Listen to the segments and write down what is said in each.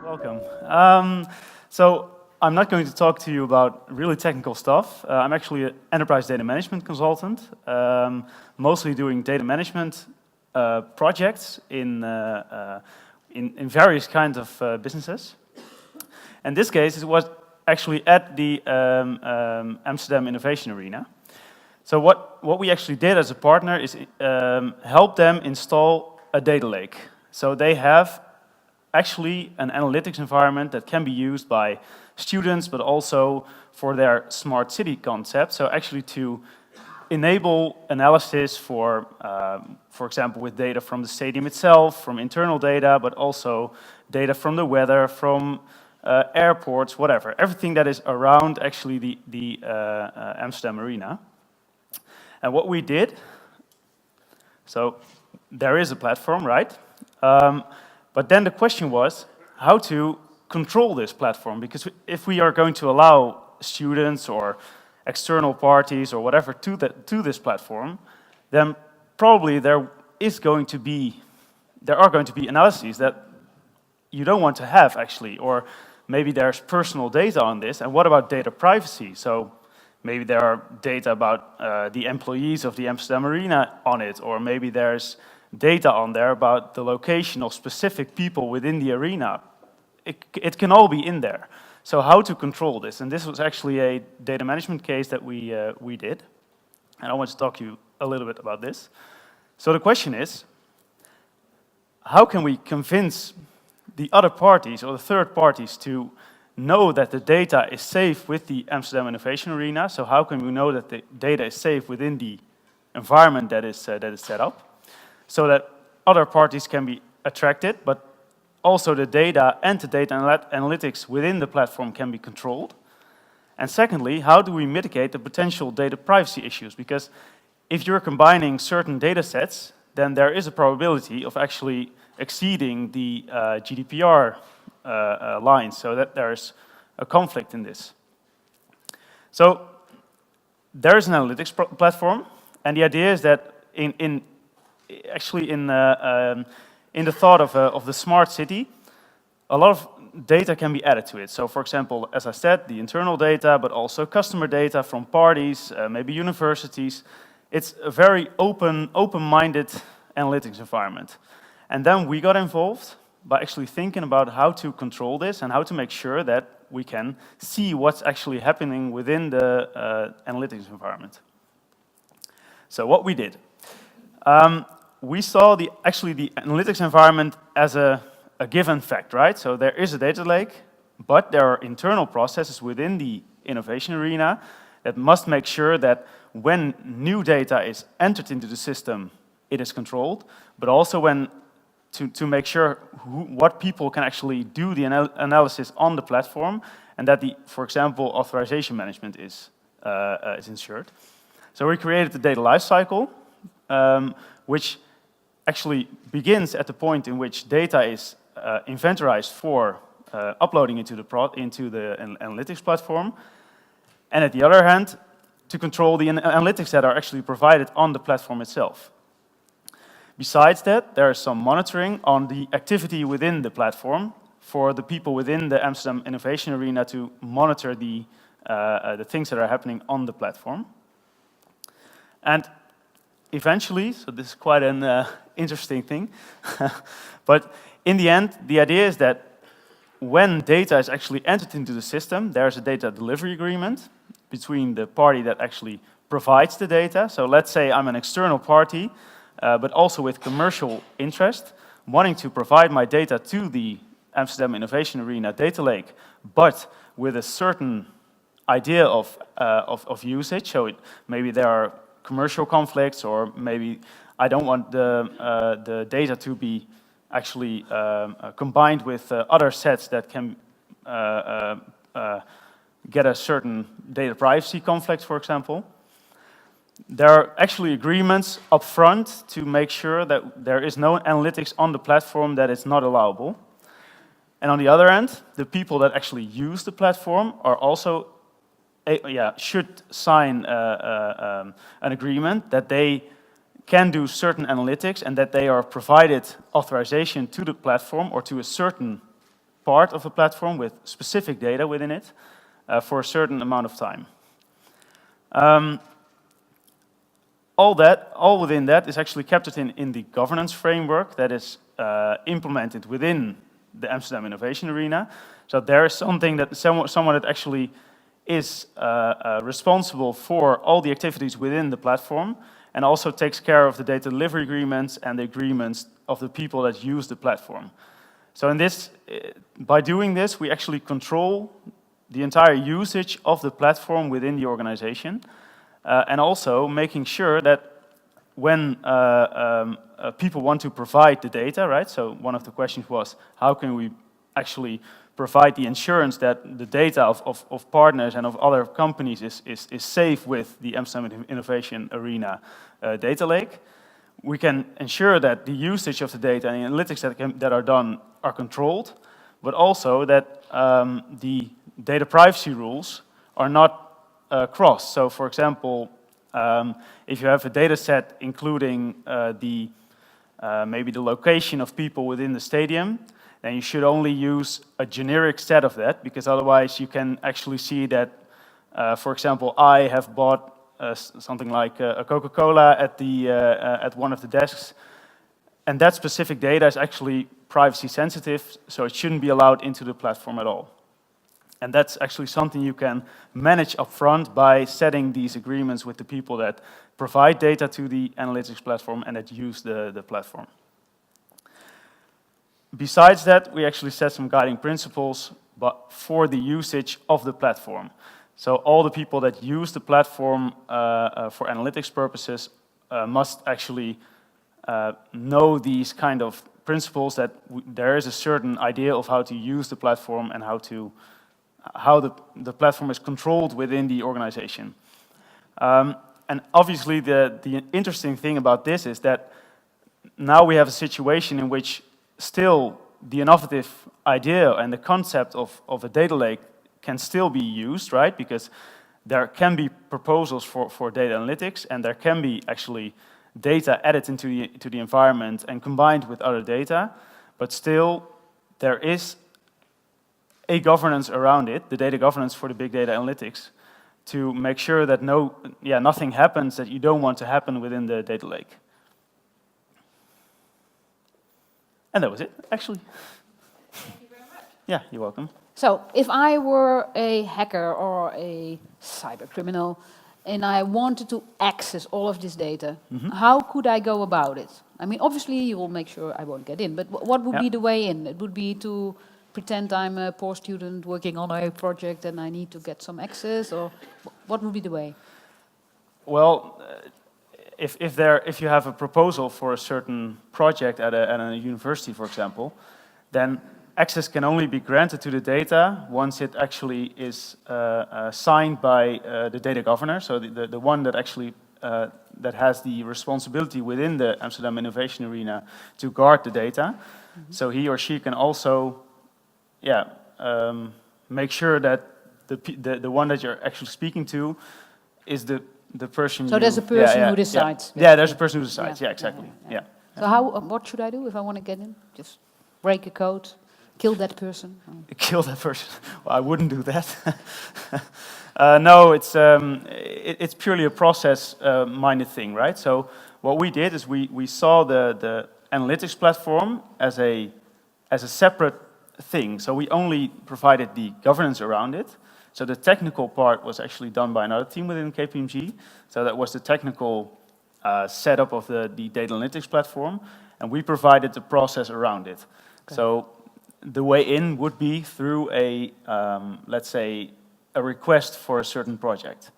Welcome. So I'm not going to talk to you about really technical stuff. I'm actually an enterprise data management consultant, mostly doing data management projects in various kinds of businesses. In this case, it was actually at the Amsterdam Innovation Arena. So what we actually did as a partner is help them install a data lake. So they have actually an analytics environment that can be used by students, but also for their smart city concept. So actually to enable analysis for example, with data from the stadium itself, from internal data, but also data from the weather, from airports, whatever. Everything that is around actually the Amsterdam Arena. And what we did, so there is a platform, right? But then the question was how to control this platform, because if we are going to allow students or external parties or whatever to this platform, then probably there are going to be analyses that you don't want to have actually, or maybe there's personal data on this, and what about data privacy? So maybe there are data about the employees of the Amsterdam Arena on it, or maybe there's data on there about the location of specific people within the arena. It can all be in there. So how to control this? And this was actually a data management case that we did. And I want to talk to you a little bit about this. So the question is, how can we convince the other parties or the third parties to know that the data is safe with the Amsterdam Innovation Arena? So how can we know that the data is safe within the environment that is set up, so that other parties can be attracted, but also the data and the data analytics within the platform can be controlled? And secondly, how do we mitigate the potential data privacy issues? Because if you're combining certain data sets, then there is a probability of actually exceeding the GDPR lines, so that there's a conflict in this. So there is an analytics platform, and the idea is that in the thought of the smart city, a lot of data can be added to it. So for example, as I said, the internal data, but also customer data from parties, maybe universities. It's a very open-minded analytics environment. And then we got involved by actually thinking about how to control this and how to make sure that we can see what's actually happening within the analytics environment. So what we did. We saw the analytics environment as a given fact, right? So there is a data lake, but there are internal processes within the innovation arena that must make sure that when new data is entered into the system, it is controlled, but also when to make sure what people can actually do the analysis on the platform, and that for example, authorization management is ensured. So we created the data lifecycle, which actually begins at the point in which data is inventorized for uploading into the analytics platform, and at the other hand, to control the analytics that are actually provided on the platform itself. Besides that, there is some monitoring on the activity within the platform for the people within the Amsterdam Innovation Arena to monitor the things that are happening on the platform. And eventually, so this is quite an interesting thing, but in the end, the idea is that when data is actually entered into the system, there's a data delivery agreement between the party that actually provides the data. So let's say I'm an external party, but also with commercial interest, wanting to provide my data to the Amsterdam Innovation Arena data lake, but with a certain idea of usage. So maybe there are commercial conflicts, or maybe I don't want the data to be actually combined with other sets that can get a certain data privacy conflict, for example. There are actually agreements up front to make sure that there is no analytics on the platform that is not allowable. And on the other end, the people that actually use the platform are also should sign an agreement that they can do certain analytics and that they are provided authorization to the platform or to a certain part of a platform with specific data within it for a certain amount of time. All within that is actually captured in the governance framework that is implemented within the Amsterdam Innovation Arena. So there is something that someone that actually is responsible for all the activities within the platform and also takes care of the data delivery agreements and the agreements of the people that use the platform. So by doing this, we actually control the entire usage of the platform within the organization, and also making sure that when people want to provide the data, right? So one of the questions was, how can we actually provide the insurance that the data of partners and of other companies is safe with the Amsterdam Innovation Arena data lake? We can ensure that the usage of the data and the analytics that are done are controlled, but also that the data privacy rules are not crossed. So, for example, if you have a data set including maybe the location of people within the stadium, then you should only use a generic set of that, because otherwise you can actually see that, for example, I have bought something like a Coca-Cola at one of the desks, and that specific data is actually privacy sensitive, so it shouldn't be allowed into the platform at all. And that's actually something you can manage upfront by setting these agreements with the people that provide data to the analytics platform and that use the platform. Besides that, we actually set some guiding principles for the usage of the platform. So all the people that use the platform for analytics purposes must actually know these kind of principles, that there is a certain idea of how to use the platform and how the platform is controlled within the organization. And obviously the interesting thing about this is that now we have a situation in which still the innovative idea and the concept of a data lake can still be used, right? Because there can be proposals for data analytics, and there can be actually data added into the environment and combined with other data, but still there is a governance around it, the data governance for the big data analytics, to make sure that nothing happens that you don't want to happen within the data lake. And that was it, actually. Thank you very much. Yeah, you're welcome. So, if I were a hacker or a cyber criminal and I wanted to access all of this data, how could I go about it? I mean, obviously you will make sure I won't get in, but what would be the way in? It would be to pretend I'm a poor student working on a project and I need to get some access, or what would be the way? Well, if you have a proposal for a certain project at a university, for example, then access can only be granted to the data once it actually is signed by the data governor, so the one that actually that has the responsibility within the Amsterdam Innovation Arena to guard the data. So he or she can also make sure that the one that you're actually speaking to is the person. So there's a person who decides. Yeah, there's a person who decides. Yeah, exactly. Yeah. So what should I do if I want to get in? Just break a code, kill that person? Kill that person? Well, I wouldn't do that. No, it's purely a process-minded thing, right? So what we did is we saw the analytics platform as a separate thing. So we only provided the governance around it. So the technical part was actually done by another team within KPMG. So that was the technical setup of the data analytics platform, and we provided the process around it. Okay. So the way in would be through let's say, a request for a certain project.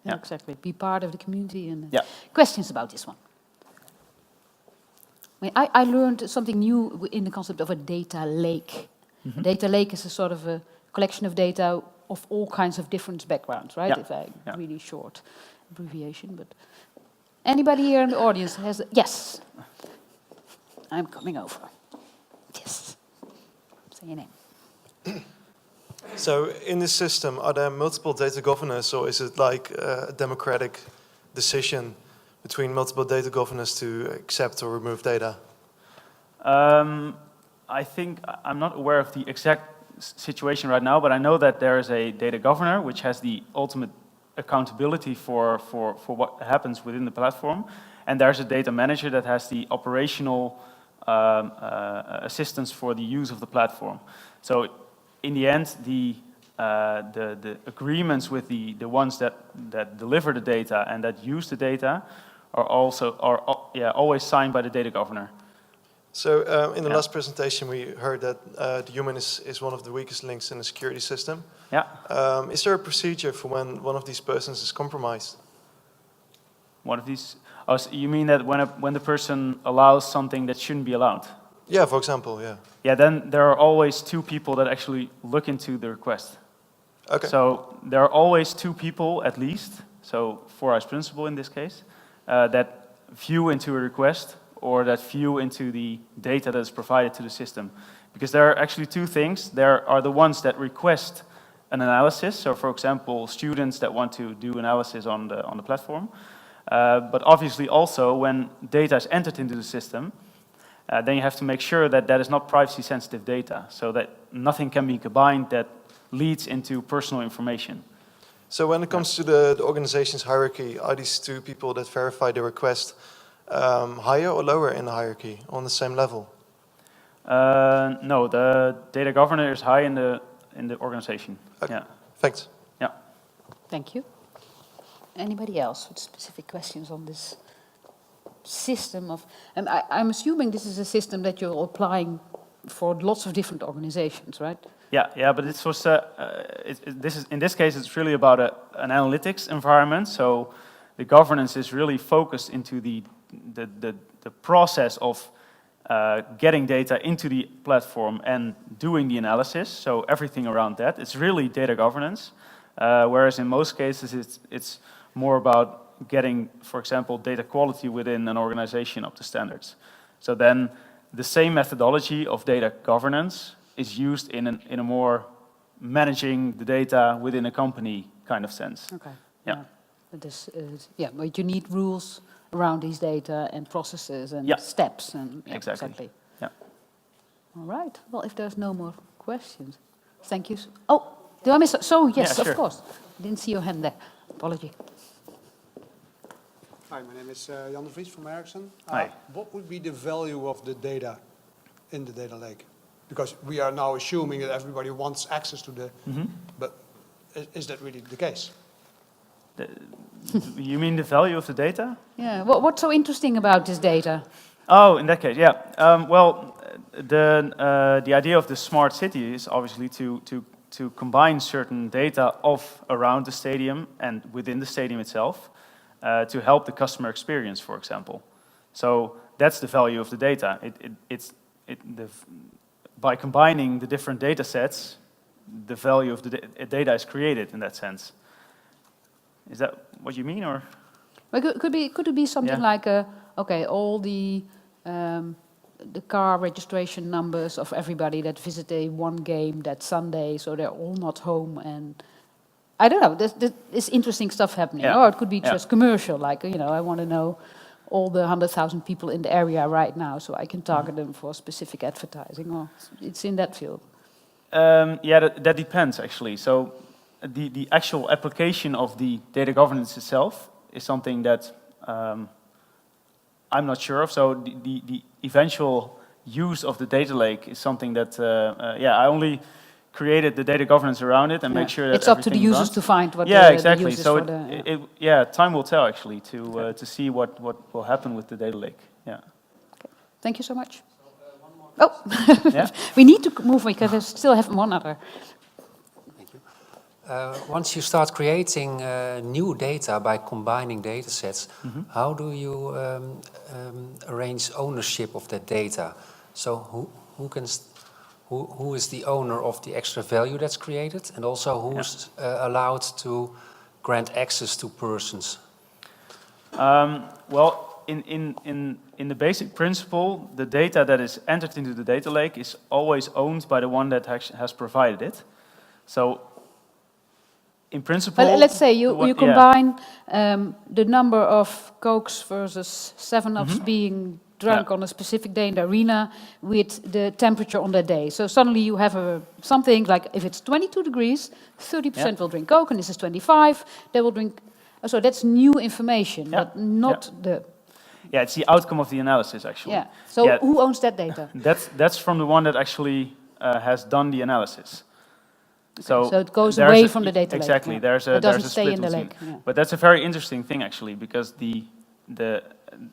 Yeah, exactly. Be part of the community. And questions about this one? I learned something new in the concept of a data lake. A data lake is a sort of a collection of data of all kinds of different backgrounds, right? If I really short abbreviation, but anybody here in the audience has yes. I'm coming over. Yes. Say your name. So in this system, are there multiple data governors, or is it like a democratic decision between multiple data governors to accept or remove data? I think I'm not aware of the exact situation right now, but I know that there is a data governor which has the ultimate accountability for what happens within the platform, and there's a data manager that has the operational assistance for the use of the platform. So in the end, the agreements with the ones that deliver the data and that use the data are always signed by the data governor. So in the last presentation, we heard that the human is one of the weakest links in the security system. Yeah. Is there a procedure for when one of these persons is compromised? One of these? Oh, so you mean that when the person allows something that shouldn't be allowed? Yeah, for example, yeah. Yeah, then there are always two people that actually look into the request. Okay. So there are always two people at least, so vereist principle in this case, that view into a request or that view into the data that is provided to the system. Because there are actually two things. There are the ones that request an analysis. So for example, students that want to do analysis on the platform. But obviously also when data is entered into the system, then you have to make sure that that is not privacy sensitive data. So that nothing can be combined that leads into personal information. So when it comes to the organization's hierarchy, are these two people that verify the request higher or lower in the hierarchy, on the same level? No, the data governor is high in the organization. Okay. Yeah. Thanks. Yeah. Thank you. Anybody else with specific questions on this system of? And I'm assuming this is a system that you're applying for lots of different organizations, right? Yeah, but this was in this case it's really about an analytics environment. So the governance is really focused into the process of getting data into the platform and doing the analysis. So everything around that, it's really data governance. Whereas in most cases it's more about getting, for example, data quality within an organization up to standards. So then the same methodology of data governance is used in a more managing the data within a company kind of sense. Okay. Yeah. But this is, but you need rules around these data and processes and steps and exactly. Yeah. All right. Well, if there's no more questions, thank you. Oh, did I miss it? So yes, Yeah, sure. of course. Didn't see your hand there. Apology. Hi, my name is Jan de Vries from Ericsson. Hi. What would be the value of the data in the data lake? Because we are now assuming that everybody wants access to the, but is that really the case? You mean the value of the data? Yeah. What's so interesting about this data? Oh, in that case, yeah. Well, the idea of the smart city is obviously to combine certain data of around the stadium and within the stadium itself to help the customer experience, for example. So that's the value of the data. By combining the different data sets, the value of the data is created in that sense. Is that what you mean, or? Well, could it be something like all the car registration numbers of everybody that visited one game that Sunday, so they're all not home, and I don't know. There's interesting stuff happening. Yeah. Or it could be just commercial, like I want to know all the 100,000 people in the area right now, so I can target them for specific advertising. Or it's in that field. That depends actually. So the actual application of the data governance itself is something that I'm not sure of. So the eventual use of the data lake is something that I only created the data governance around it and make sure that it's up to the users runs. to find what exactly. the users So for time will tell actually to see what will happen with the data lake. Yeah. Okay. Thank you so much. Oh, Yeah? we need to move because I still have one other. Thank you. Once you start creating new data by combining data sets, how do you arrange ownership of that data? So who is the owner of the extra value that's created, and also who's allowed to grant access to persons? Well, in the basic principle, the data that is entered into the data lake is always owned by the one that has provided it. So in principle... But let's say you yeah. combine the number of Cokes versus 7-Ups being drunk on a specific day in the arena with the temperature on that day. So suddenly you have something like, if it's 22 degrees, 30% will drink Coke, and this is 25, they will drink... So that's new information, but not the... Yeah, it's the outcome of the analysis, actually. Yeah. So who owns that data? That's from the one that actually has done the analysis. So it goes away from the data lake. Exactly. Yeah. It doesn't stay in the lake. Yeah. But that's a very interesting thing, actually, because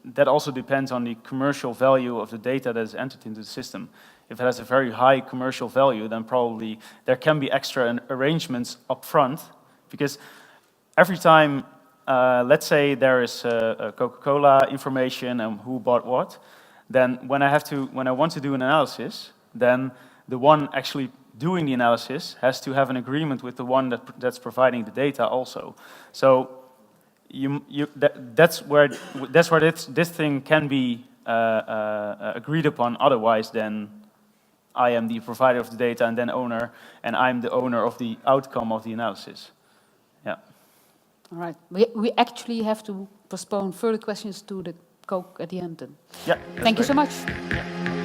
that also depends on the commercial value of the data that is entered into the system. If it has a very high commercial value, then probably there can be extra arrangements up front, because every time, let's say there is a Coca-Cola information and who bought what, then when I want to do an analysis, then the one actually doing the analysis has to have an agreement with the one that's providing the data also. So that's where this thing can be agreed upon. Otherwise, then I am the provider of the data and then owner, and I'm the owner of the outcome of the analysis. Yeah. All right. We actually have to postpone further questions to the Coke at the end. Then. Yeah. Thank you so much. Yeah.